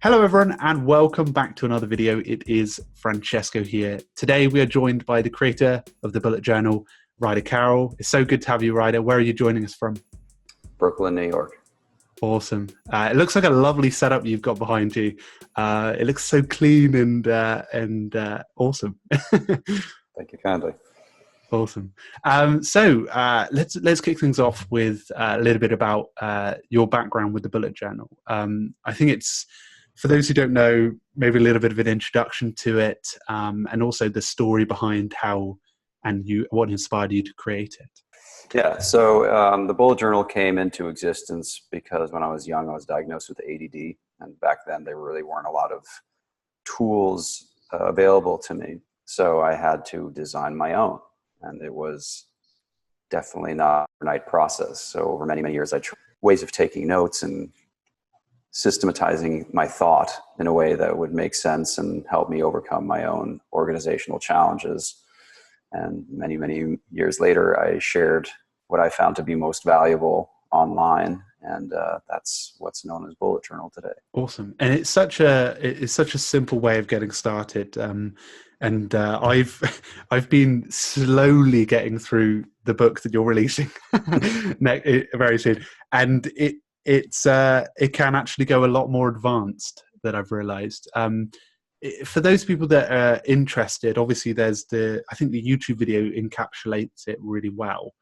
Hello everyone and welcome back to another video. It is Francesco here. Today we are joined by the creator of the bullet journal, Ryder Carroll. It's so good to have you, Ryder. Where are you joining us from? Brooklyn, New York. Awesome. It looks like a lovely setup you've got behind you. It looks so clean and awesome. Thank you kindly. Awesome. Let's kick things off with a little bit about your background with the bullet journal. I think it's, for those who don't know, maybe a little bit of an introduction to it, and also the story behind how and what inspired you to create it. Yeah, so the bullet journal came into existence because when I was young, I was diagnosed with ADD, and back then there really weren't a lot of tools available to me. So I had to design my own, and it was definitely not an overnight process. So over many, many years, I tried ways of taking notes and systematizing my thought in a way that would make sense and help me overcome my own organizational challenges. And many, many years later, I shared what I found to be most valuable online, and that's what's known as bullet journal today. Awesome, and it's such a simple way of getting started. I've been slowly getting through the book that you're releasing very soon, and it can actually go a lot more advanced than I've realized. For those people that are interested, obviously I think the YouTube video encapsulates it really well.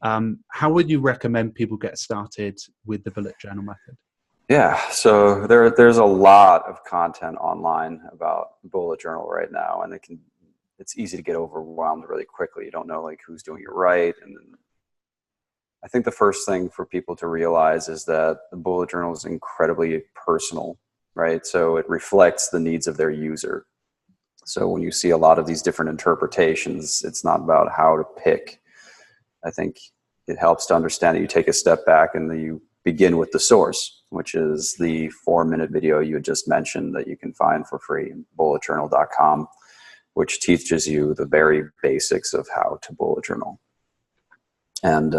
How would you recommend people get started with the bullet journal method? Yeah, so there's a lot of content online about bullet journal right now, and it's easy to get overwhelmed really quickly. You don't know who's doing it right, and I think the first thing for people to realize is that the bullet journal is incredibly personal, right? So it reflects the needs of their user. So when you see a lot of these different interpretations, it's not about how to pick. I think it helps to understand that you take a step back and you begin with the source, which is the 4-minute video you had just mentioned that you can find for free in bulletjournal.com, which teaches you the very basics of how to bullet journal. And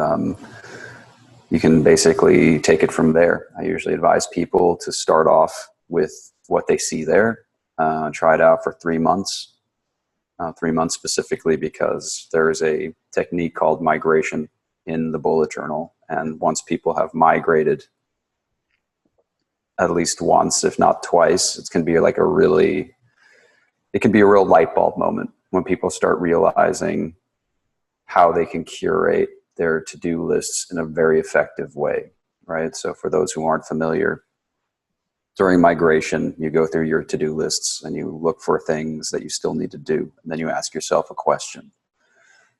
you can basically take it from there. I usually advise people to start off with what they see there, try it out for 3 months, 3 months specifically because there's a technique called migration in the bullet journal. And once people have migrated at least once, if not twice, it can be a real light bulb moment when people start realizing how they can curate their to-do lists in a very effective way, right? So for those who aren't familiar, during migration, you go through your to-do lists and you look for things that you still need to do. And then you ask yourself a question,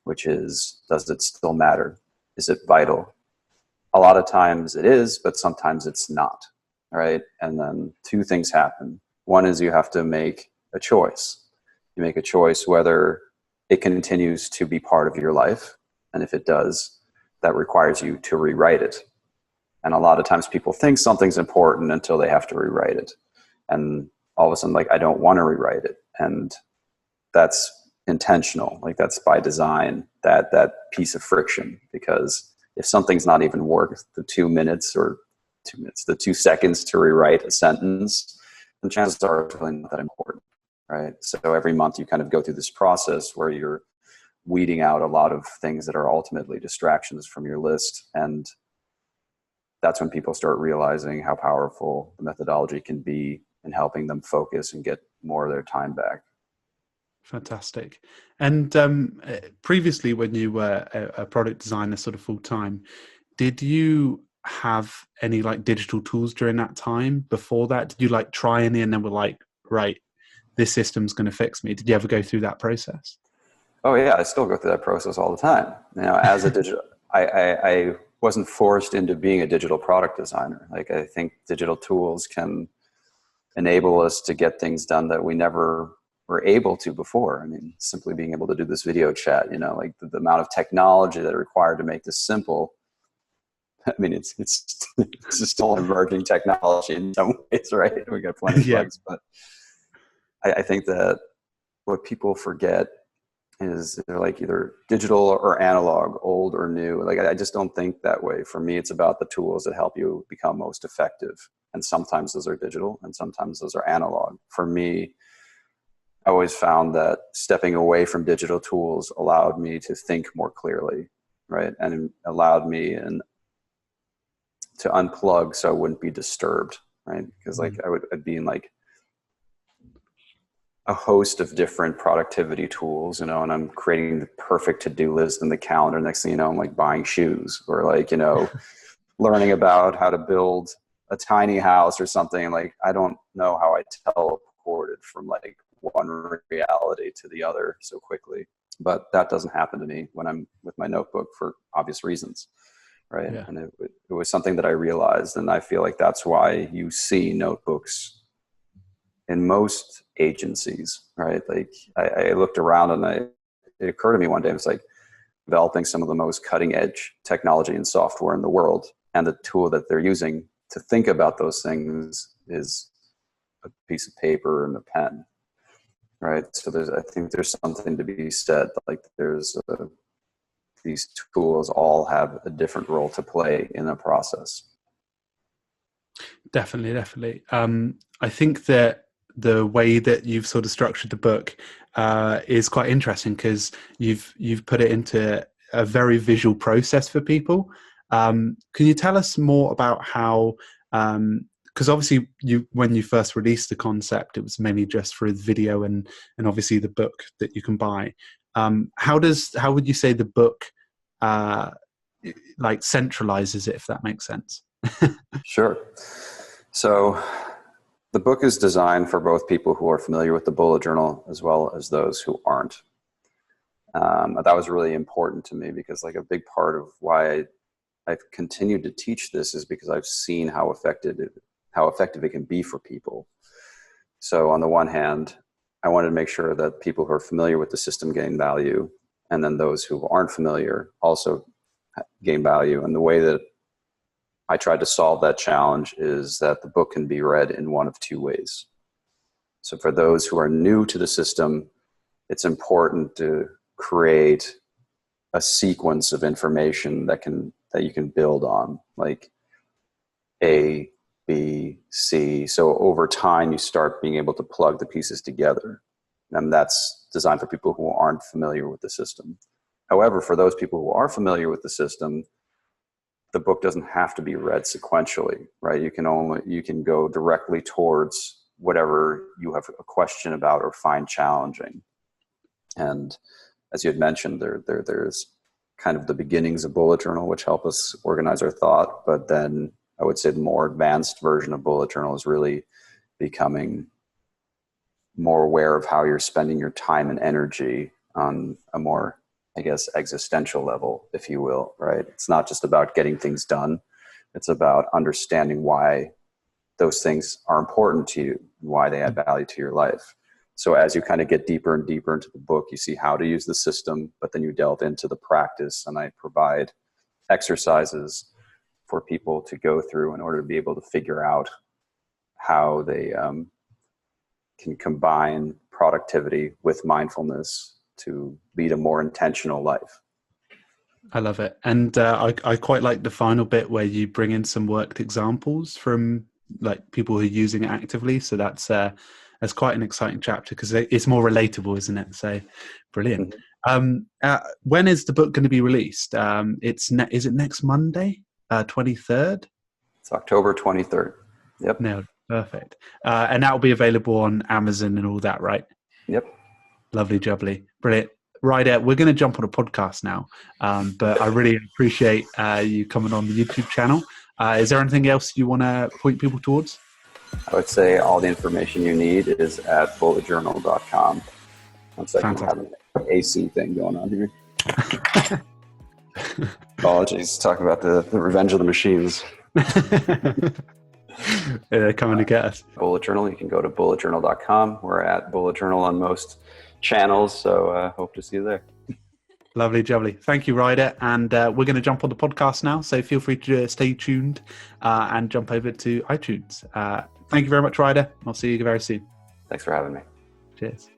which is, does it still matter? Is it vital? A lot of times it is, but sometimes it's not, right? And then 2 things happen. One is you have to make a choice. You make a choice whether it continues to be part of your life. And if it does, that requires you to rewrite it. And a lot of times people think something's important until they have to rewrite it. And all of a sudden, I don't want to rewrite it. And that's intentional. That's by design, that piece of friction. Because if something's not even worth the 2 minutes, the 2 seconds to rewrite a sentence, then chances are it's really not that important, right? So every month you kind of go through this process where you're weeding out a lot of things that are ultimately distractions from your list. And that's when people start realizing how powerful the methodology can be in helping them focus and get more of their time back. Fantastic. And previously, when you were a product designer sort of full time, did you have any digital tools during that time? Before that, did you try any and then were right, this system's going to fix me? Did you ever go through that process? Oh yeah, I still go through that process all the time. As a digital, I wasn't forced into being a digital product designer. I think digital tools can enable us to get things done that we never were able to before. I mean, simply being able to do this video chat, the amount of technology that are required to make this simple. I mean, it's still emerging technology in some ways, right? We got plenty of bugs, but I think that what people forget is they're like either digital or analog, old or new. Like I just don't think that way. For me, it's about the tools that help you become most effective. And sometimes those are digital and sometimes those are analog. For me, I always found that stepping away from digital tools allowed me to think more clearly, right? And it allowed me to unplug so I wouldn't be disturbed, right? Because like I'd be in like a host of different productivity tools, you know, and I'm creating the perfect to-do list in the calendar. Next thing you know, I'm like buying shoes or like, you know, learning about how to build a tiny house or something. Like, I don't know how I teleported from like one reality to the other so quickly, but that doesn't happen to me when I'm with my notebook for obvious reasons. Right. Yeah. And it was something that I realized. And I feel like that's why you see notebooks in most agencies, right? Like I looked around and it occurred to me one day, it's like developing some of the most cutting edge technology and software in the world. And the tool that they're using to think about those things is a piece of paper and a pen, right? So I think there's something to be said. Like these tools all have a different role to play in the process. Definitely. I think that the way that you've sort of structured the book is quite interesting because you've put it into a very visual process for people. Can you tell us more about how? Because obviously, when you first released the concept, it was mainly just through the video and obviously the book that you can buy. How would you say the book like centralizes it, if that makes sense? Sure. So the book is designed for both people who are familiar with the bullet journal as well as those who aren't. That was really important to me because like a big part of why I've continued to teach this is because I've seen how effective it can be for people. So on the one hand, I wanted to make sure that people who are familiar with the system gain value, and then those who aren't familiar also gain value. And the way that I tried to solve that challenge is that the book can be read in one of two ways. So for those who are new to the system, it's important to create a sequence of information that you can build on, like A, B, C. So over time, you start being able to plug the pieces together. And that's designed for people who aren't familiar with the system. However, for those people who are familiar with the system, the book doesn't have to be read sequentially, right? You can go directly towards whatever you have a question about or find challenging. And as you had mentioned, there's kind of the beginnings of bullet journal, which help us organize our thought. But then I would say the more advanced version of bullet journal is really becoming more aware of how you're spending your time and energy on a more, I guess, existential level, if you will, right? It's not just about getting things done. It's about understanding why those things are important to you, why they add value to your life. So as you kind of get deeper and deeper into the book, you see how to use the system, but then you delve into the practice, and I provide exercises for people to go through in order to be able to figure out how they can combine productivity with mindfulness to lead a more intentional life. I love it. And I quite like the final bit where you bring in some worked examples from like people who are using it actively. So that's quite an exciting chapter because it's more relatable, isn't it? So brilliant. Mm-hmm. When is the book going to be released? Is it next Monday, 23rd? It's October 23rd. Yep. No, perfect. And that will be available on Amazon and all that, right? Yep. Lovely jubbly. Brilliant. Ryder, we're going to jump on a podcast now, but I really appreciate you coming on the YouTube channel. Is there anything else you want to point people towards? I would say all the information you need is at bulletjournal.com. One second, I have an AC thing going on here. Apologies, talk about the revenge of the machines. They're coming to get us. Bullet Journal, you can go to bulletjournal.com. We're at Bullet Journal on most channels, so hope to see you there. Lovely jubbly. Thank you, Ryder. And we're going to jump on the podcast now, so feel free to stay tuned and jump over to iTunes. Thank you very much, Ryder. I'll see you very soon. Thanks for having me. Cheers.